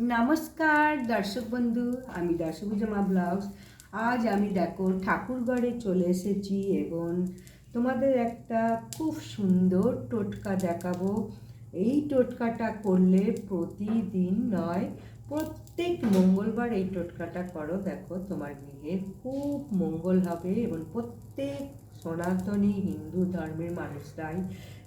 নমস্কার দর্শক বন্ধু, আমি দাসুজামা ব্লগস। আজ আমি দেখো ঠাকুরঘরে চলে এসেছি এবং তোমাদের একটা খুব সুন্দর টোটকা দেখাবো। এই টোটকাটা করলে প্রতিদিন নয়, প্রত্যেক মঙ্গলবার এই টোটকাটা করো, দেখো তোমার গৃহে খুব মঙ্গল হবে। এবং প্রত্যেক সনাতনী হিন্দু ধর্মের মানুষরাই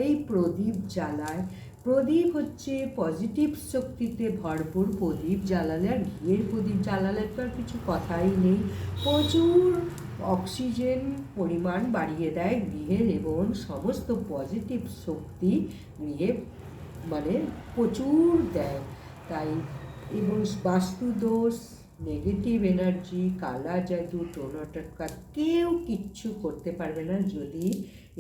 এই প্রদীপ জ্বালায়। প্রদীপ হচ্ছে পজিটিভ শক্তিতে ভরপুর। প্রদীপ জ্বালালে, আর ঘিয়ের প্রদীপ জ্বালালে তো আর কিছু কথাই নেই, প্রচুর অক্সিজেন পরিমাণ বাড়িয়ে দেয় গৃহের এবং সমস্ত পজিটিভ শক্তি গৃহে প্রচুর দেয়। তাই এবং বাস্তুদোষ, নেগেটিভ এনার্জি, কালা জাদু, টোনাটকা কেউ কিচ্ছু করতে পারবে না যদি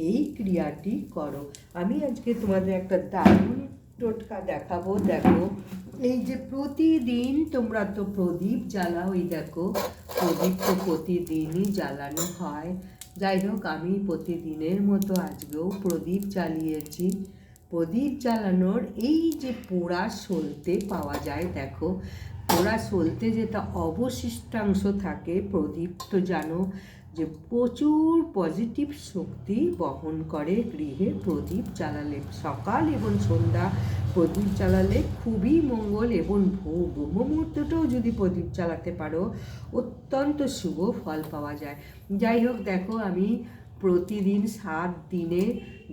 এই ক্রিয়াটি করো। আমি আজকে তোমাদের একটা দারুণ টোটকা দেখাবো। দেখো, এই যে প্রতিদিন তোমরা তো প্রদীপ জ্বালাও, এই দেখো প্রদীপ তো প্রতিদিনই জ্বালানো হয়। যাই হোক, আমি প্রতিদিনের মতো আজকেও প্রদীপ জ্বালিয়েছি। প্রদীপ জ্বালানোর এই যে পোড়া সলতে পাওয়া যায়, দেখো পোড়া সলতে যেটা অবশিষ্টাংশ থাকে, প্রদীপ তো জানো যে প্রচুর পজিটিভ শক্তি বহন করে গৃহে প্রদীপ জ্বালালে। সকাল এবং সন্ধ্যা প্রদীপ জ্বালালে খুবই মঙ্গল, এবং ব্রহ্ম মুহূর্তটাও যদি প্রদীপ জ্বালাতে পারো অত্যন্ত শুভ ফল পাওয়া যায়। যাই হোক, দেখো আমি প্রতিদিন 7 দিনে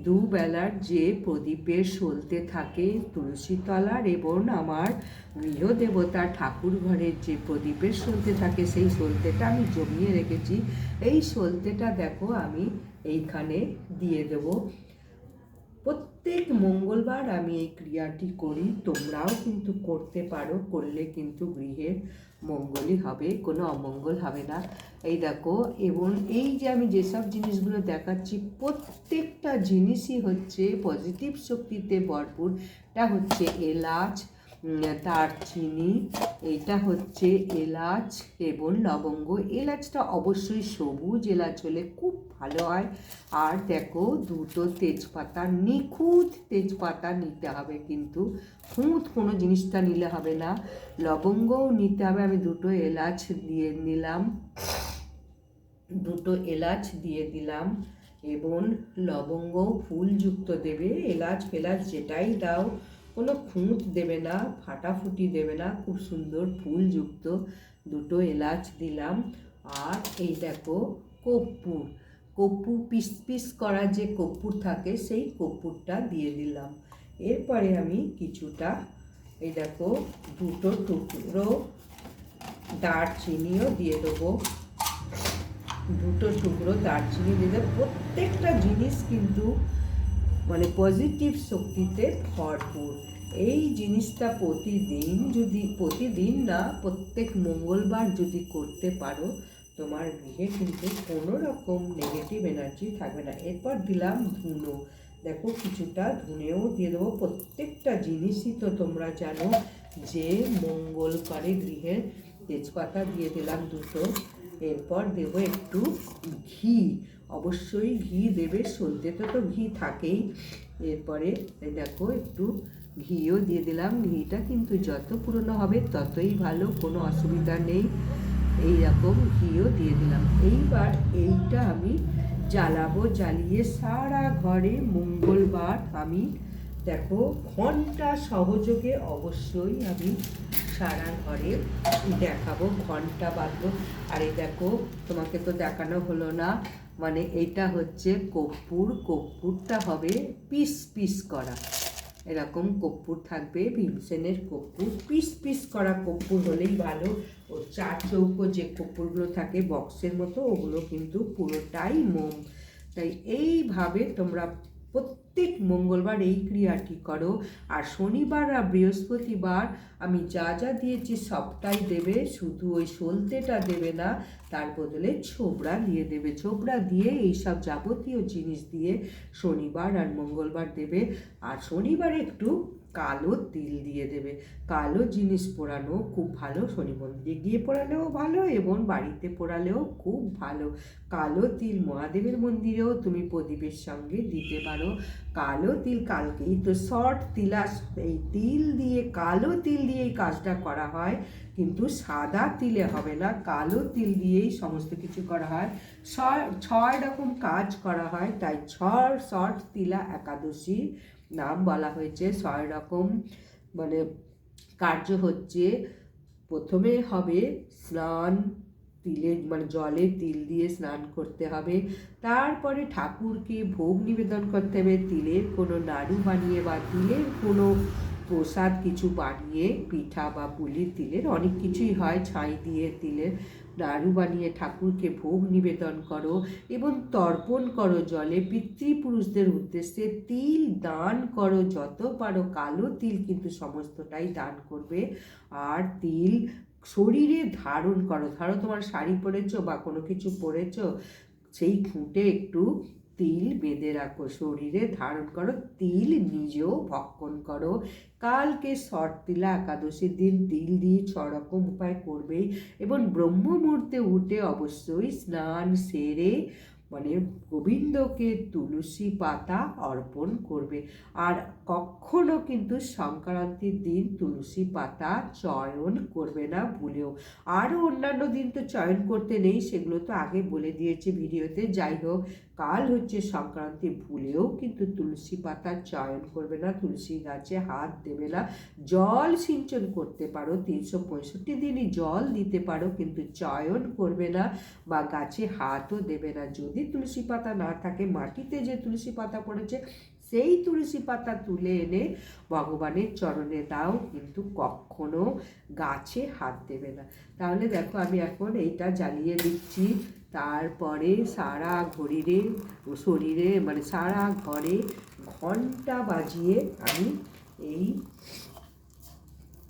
দুবেলার যে প্রদীপের সলতে থাকে তুলসী তলার, এবং আমার গৃহদেবতা ঠাকুর ঘরের যে প্রদীপের সলতে থাকে সেই সলতেটা আমি জমিয়ে রেখেছি। এই সলতেটা দেখো আমি এইখানে দিয়ে দেবো। প্রত্যেক মঙ্গলবার আমি এই ক্রিয়াটি করি, তোমরাও কিন্তু করতে পারো। করলে কিন্তু গৃহের মঙ্গলই হবে, কোনো অমঙ্গল হবে না। এই দেখো, এবং এই যে আমি যেসব জিনিসগুলো দেখাচ্ছি প্রত্যেকটা জিনিসই হচ্ছে পজিটিভ শক্তিতে ভরপুর। এটা হচ্ছে এলাচ, দারচিনি, এটা হচ্ছে এলাচ এবং লবঙ্গ। এলাচটা অবশ্যই সবুজ এলাচ হলে খুব ভালো হয়। আর দেখো, দুটো তেজপাতা, নিখুঁত তেজপাতা নিতে হবে, কিন্তু খুঁত কোনো জিনিসটা নিলে হবে না। লবঙ্গও নিতে হবে। আমি দুটো এলাচ দিয়ে নিলাম, দুটো এলাচ দিয়ে দিলাম, এবং লবঙ্গ ফুলযুক্ত দেবে। এলাচ ফেলাচ যেটাই দাও কোনো খুঁত দেবে না, ফাটাফুটি দেবে না, খুব সুন্দর ফুলযুক্ত দুটো এলাচ দিলাম। আর এই দেখো কর্পূর, কর্পূর পিস পিস করা যে কর্পূর থাকে সেই কর্পূরটা দিয়ে দিলাম। এরপরে আমি কিছুটা, এই দেখো দুটো টুকরো দারচিনিও দিয়ে দেবো, দুটো টুকরো দারচিনি দিয়ে দেবো। প্রত্যেকটা জিনিস কিন্তু পজিটিভ শক্তিতে ভরপুর। এই জিনিসটা প্রতিদিন না, প্রত্যেক মঙ্গলবার যদি করতে পারো, তোমার গৃহে কিন্তু কোনো রকম নেগেটিভ এনার্জি থাকবে না। এরপর দিলাম ধুনো, দেখো কিছুটা ধুনেও দিয়ে দেবো। প্রত্যেকটা জিনিসই তো তোমরা জানো যে মঙ্গল করে গৃহের। তেজপাতা দিয়ে দিলাম দুটো। এরপর দেবো একটু ঘি, অবশ্যই ঘি দেবে, সলতেতে তো ঘি থাকেই। এরপরে দেখো একটু ঘিও দিয়ে দিলাম। ঘিটা কিন্তু যত পুরনো হবে ততই ভালো, কোনো অসুবিধা নেই। এই রকম ঘিও দিয়ে দিলাম। এইবার এইটা আমি জ্বালাবো, জ্বালিয়ে সারা ঘরে মঙ্গলবার আমি দেখো ঘন্টা সহযোগে অবশ্যই আমি সারা ঘরে দেখাবো, ঘন্টা বাজবো। আর এই দেখো, তোমাকে তো দেখানো হলো না, এইটা হচ্ছে কর্পূর। কর্পূরটা হবে পিস পিস করা, এরকম কর্পূর থাকবে, ভীমসেনের কর্পূর, পিস পিস করা কর্পূর হলেই ভালো। ও 4 চৌকো যে কর্পূরগুলো থাকে বক্সের মতো, ওগুলো কিন্তু পুরোটাই মোম। তাই এইভাবে তোমরা প্রত্যেক মঙ্গলবার এই ক্রিয়াটি করো। আর শনিবার আর বৃহস্পতিবার আমি যা যা দিয়েছি সবটাই দেবে, শুধু ওই সলতেটা দেবে না, তার বদলে ছোবড়া দিয়ে দেবে। ছোবড়া দিয়ে এইসব যাবতীয় জিনিস দিয়ে শনিবার আর মঙ্গলবার দেবে। আর শনিবারে একটু কালো তিল দিয়ে দেবে। কালো জিনিস পোড়ানো খুব ভালো, শনি মন্দিরে গিয়ে পোড়ালেও ভালো এবং বাড়িতে পোড়ালেও খুব ভালো। কালো তিল মহাদেবের মন্দিরেও তুমি প্রদীপের সঙ্গে দিতে পারো। কালো তিল কালকেই তো শর্ট তিলা, এই তিল দিয়ে, কালো তিল দিয়ে এই কাজটা করা হয়, কিন্তু সাদা তিলে হবে না, কালো তিল দিয়েই সমস্ত কিছু করা হয়। ছয় রকম কাজ করা হয়, তাই শর্ট তিলা একাদশী নাম বলা হয়েছে। 6 রকম মানে কার্য হচ্ছে, প্রথমে হবে স্নান, তিলে মানে জলে তিল দিয়ে স্নান করতে হবে। তারপরে ঠাকুরকে ভোগ নিবেদন করতে হবে, তিলের কোনো নাড়ু বানিয়ে বা তিলের কোনো প্রসাদ কিছু বানিয়ে, পিঠা বা পুলি, তিলের অনেক কিছুই হয়, ছাই দিয়ে তিলের নাড়ু বানিয়ে ঠাকুরকে ভোগ নিবেদন করো এবং তর্পণ করো জলে। পিতৃপুরুষদের উদ্দেশ্যে তিল দান করো যত পারো, কালো তিল কিন্তু সমস্তটাই দান করবে। আর তিল শরীরে ধারণ করো, ধরো তোমার শাড়ি পরেছো বা কোনো কিছু পরেছো, সেই খুঁটে একটু তিল বেঁধে রাখো, শরীরে ধারণ করো, তিল নিজেও ভক্ষণ করো। কালকে শর্ট তিলা একাদশীর দিন তিল দিয়ে 6 রকম উপায় করবেই এবং ব্রহ্ম মুহূর্তে উঠে অবশ্যই স্নান সেরে মানে গোবিন্দকে তুলসী পাতা অর্পণ করবে। আর কখনো কিন্তু সংক্রান্তির দিন তুলসী পাতা চয়ন করবে না ভুলেও। আরও অন্যান্য দিন তো চয়ন করতে নেই, সেগুলো তো আগে বলে দিয়েছে ভিডিওতে। যাই হোক, কাল হচ্ছে সংক্রান্তি, ভুলেও কিন্তু তুলসী পাতা চয়ন করবে না, তুলসী গাছে হাত দেবে না। জল সিঞ্চন করতে পারো, 365 দিনই জল দিতে পারো, কিন্তু চয়ন করবে না বা গাছে হাতও দেবে না। যদি তুলসী পাতা না থাকে, মাটিতে যে তুলসী পাতা পড়েছে সেই তুলসী পাতা তুলে এনে ভগবানের চরণে দাও, কিন্তু কখনো গাছে হাত দেবে না। তাহলে দেখো আমি এখন এইটা জ্বালিয়ে দিচ্ছি, তারপরে সারা শরীরে মানে সারা ঘরে ঘন্টা বাজিয়ে আমি এই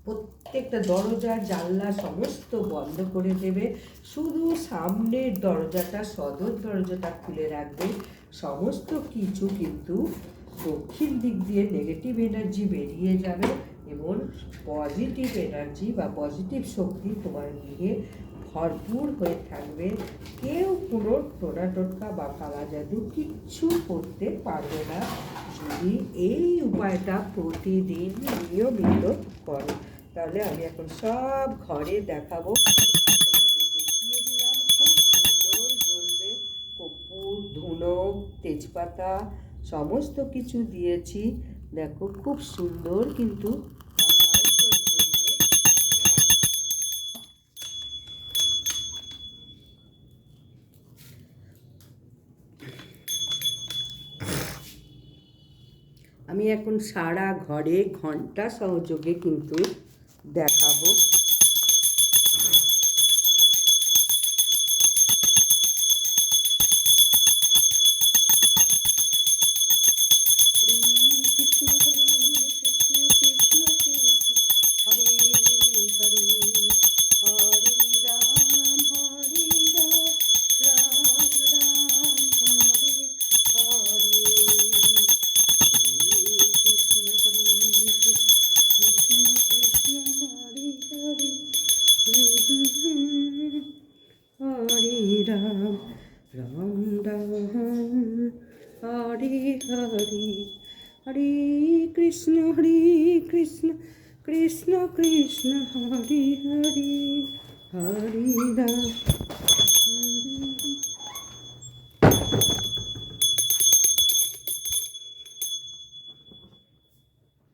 প্রত্যেকটা দরজা জানলা সমস্ত বন্ধ করে দেবে, শুধু সামনের দরজাটা, সদর দরজাটা খুলে রাখবে। সমস্ত কিছু কিন্তু দক্ষিণ দিক দিয়ে নেগেটিভ এনার্জি বেরিয়ে যাবে এবং পজিটিভ এনার্জি বা পজিটিভ শক্তি তোমার গৃহে ভরপুর হয়ে থাকবে। কেউ কোনো টোটকা বা কালা জাদু কিচ্ছু করতে পারবে না, যদি এই উপায়টা প্রতিদিন নিয়মিত করো। তাহলে আমি এখন সব ঘরে দেখাবো, তোমাদের দেখিয়ে দিলাম। খুব সুন্দর জ্বলবে, কর্পূর, ধুনো, তেজপাতা সমস্ত কিছু দিয়েছি, দেখো খুব সুন্দর কিন্তু জ্বলবে। আমি এখন সারা ঘরে ঘন্টা সহযোগে কিন্তু দেখাবো। हरे कृष्ण कृष्ण कृष्ण हरे हरे हरे राम।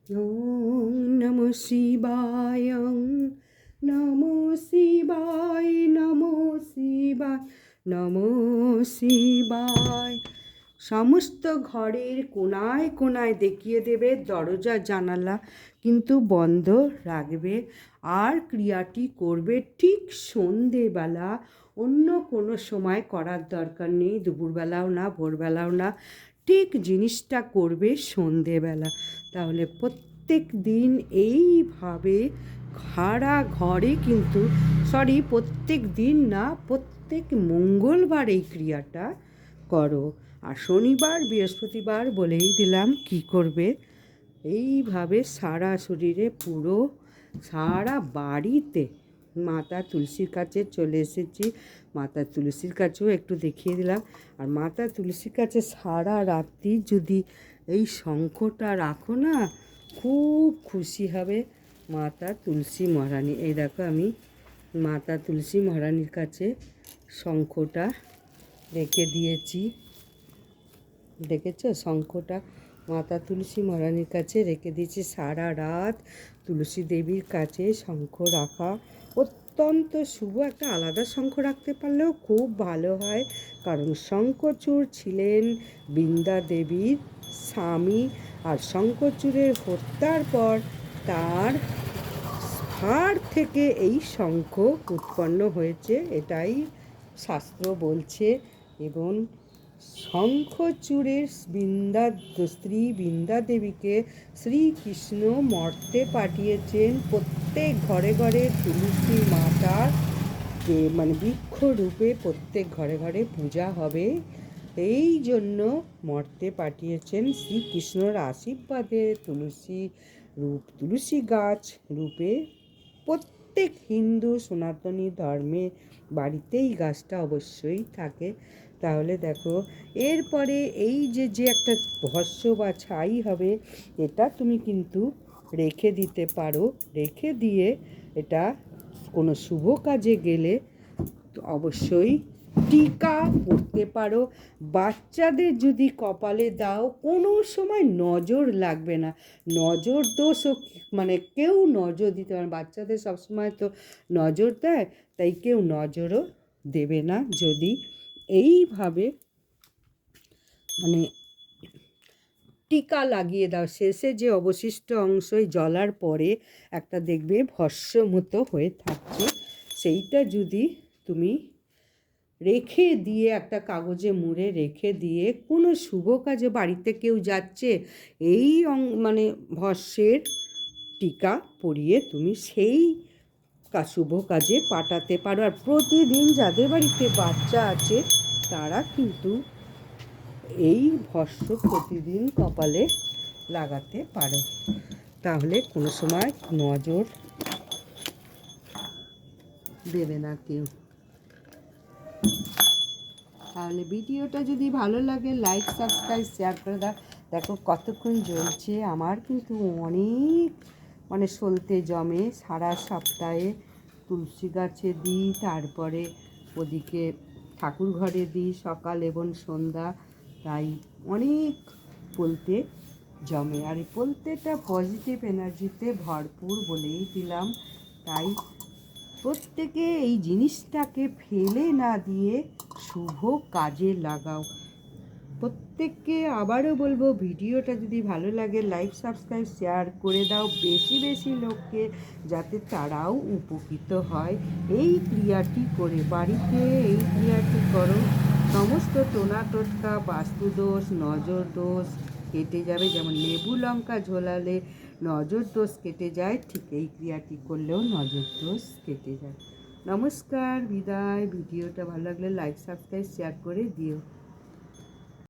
ओम नमो शिवाय, नमो शिवाय, नमो शिवाय, नमो शिवाय। সমস্ত ঘরের কোনায় কোনায় দেখিয়ে দেবে, দরজা জানালা কিন্তু বন্ধ রাখবে। আর ক্রিয়াটি করবে ঠিক সন্ধেবেলা, অন্য কোনো সময় করার দরকার নেই, দুপুরবেলাও না, ভোরবেলাও না, ঠিক জিনিসটা করবে সন্ধেবেলা। তাহলে প্রত্যেক দিন এইভাবে সারা ঘরে কিন্তু, প্রত্যেক দিন না, প্রত্যেক মঙ্গলবার এই ক্রিয়াটা করো। আর শনিবার বৃহস্পতিবার বলেই দিলাম কি করবে। এইভাবে সারা শরীরে পুরো সারা বাড়িতে মাতা তুলসীর কাছে চলে এসেছি। মাতা তুলসীর কাছেও একটু দেখিয়ে দিলাম। আর মাতা তুলসীর কাছে সারা রাত্রি যদি এই শঙ্খটা রাখো না, খুব খুশি হবে মাতা তুলসী মহারানী। এই দেখো আমি মাতা তুলসী মহারানীর কাছে শঙ্খটা রেখে দিয়েছি। দেখেছো শঙ্খটা মাতা তুলসী মহারানীর কাছে রেখে দিয়েছি। সারা রাত তুলসী দেবীর কাছে শঙ্খ রাখা অত্যন্ত শুভ। একটা আলাদা শঙ্খ রাখতে পারলেও খুব ভালো হয়, কারণ শঙ্খচূড় ছিলেন বৃন্দা দেবীর স্বামী। আর শঙ্খচূড়ের হত্যার পর তার হাড় থেকে এই শঙ্খ উৎপন্ন হয়েছে, এটাই শাস্ত্র বলছে। এবং শঙ্খচূড়ের স্ত্রী বৃন্দা দেবীকে শ্রীকৃষ্ণ মর্তে পাঠিয়েছেন। প্রত্যেক ঘরে ঘরে তুলসী মাতার মানে বৃক্ষরূপে প্রত্যেক ঘরে ঘরে পূজা হবে, এই জন্য মর্তে পাঠিয়েছেন। শ্রীকৃষ্ণর আশীর্বাদে তুলসী গাছ রূপে প্রত্যেক হিন্দু সনাতনী ধর্মে বাড়িতেই গাছটা অবশ্যই থাকে। তাহলে দেখো এরপরে এই যে একটা ভস্য বা ছাই হবে, এটা তুমি কিন্তু রেখে দিতে পারো। রেখে দিয়ে এটা কোনো শুভ কাজে গেলে অবশ্যই টিকা পরতে পারো। বাচ্চাদের যদি কপালে দাও কোনো সময় নজর লাগবে না। নজর দোষও মানে কেউ নজর দিতে পারে, বাচ্চাদের সবসময় তো নজর দেয়, তাই কেউ নজরও দেবে না যদি এইভাবে মানে টিকা লাগিয়ে দাও। শেষে যে অবশিষ্ট অংশই জ্বলার পরে একটা দেখবে ভস্য মতো হয়ে থাকছে, সেইটা যদি তুমি রেখে দিয়ে একটা কাগজে মুড়ে রেখে দিয়ে কোনো শুভ কাজে বাড়িতে কেউ যাচ্ছে, এই মানে ভস্যের টিকা পরিয়ে তুমি সেই শুভ কাজে পাঠাতে পারো। আর প্রতিদিন যাদের বাড়িতে বাচ্চা আছে তারা কিন্তু এই ভস্য প্রতিদিন কপালে লাগাতে পারো, তাহলে কোনো সময় নজর দেবে না কেউ। তাহলে ভিডিওটা যদি ভালো লাগে লাইক সাবস্ক্রাইব শেয়ার করে দাও। দেখো কতক্ষণ জ্বলছে। আমার কিন্তু অনেক মানে সলতে জমে সারা সপ্তাহে। তুলসী গাছে দিই, তারপরে ওদিকে ঠাকুর ঘরে দিই সকাল এবং সন্ধ্যা, তাই অনেক বলতে জমে। আর এই বলতেটা পজিটিভ এনার্জিতে ভরপুর বলেই দিলাম। তাই প্রত্যেকে এই জিনিসটাকে ফেলে না দিয়ে শুভ কাজে লাগাও। প্রত্যেককে আবারও বলবো, ভিডিওটা যদি ভালো লাগে লাইক সাবস্ক্রাইব শেয়ার করে দাও বেশি বেশি লোককে, যাতে তারাও উপকৃত হয়। এই ক্রিয়াটি করে বাড়িতে এই ক্রিয়াটি করো, সমস্ত টোনা টোটকা বাস্তুদোষ নজর দোষ কেটে যাবে। যেমন লেবু লঙ্কা ঝোলালে নজর দোষ কেটে যায়, ঠিক এই ক্রিয়াটি করলেও নজর দোষ কেটে যায়। নমস্কার, বিদায়। ভিডিওটা ভালো লাগলে লাইক সাবস্ক্রাইব শেয়ার করে দিও।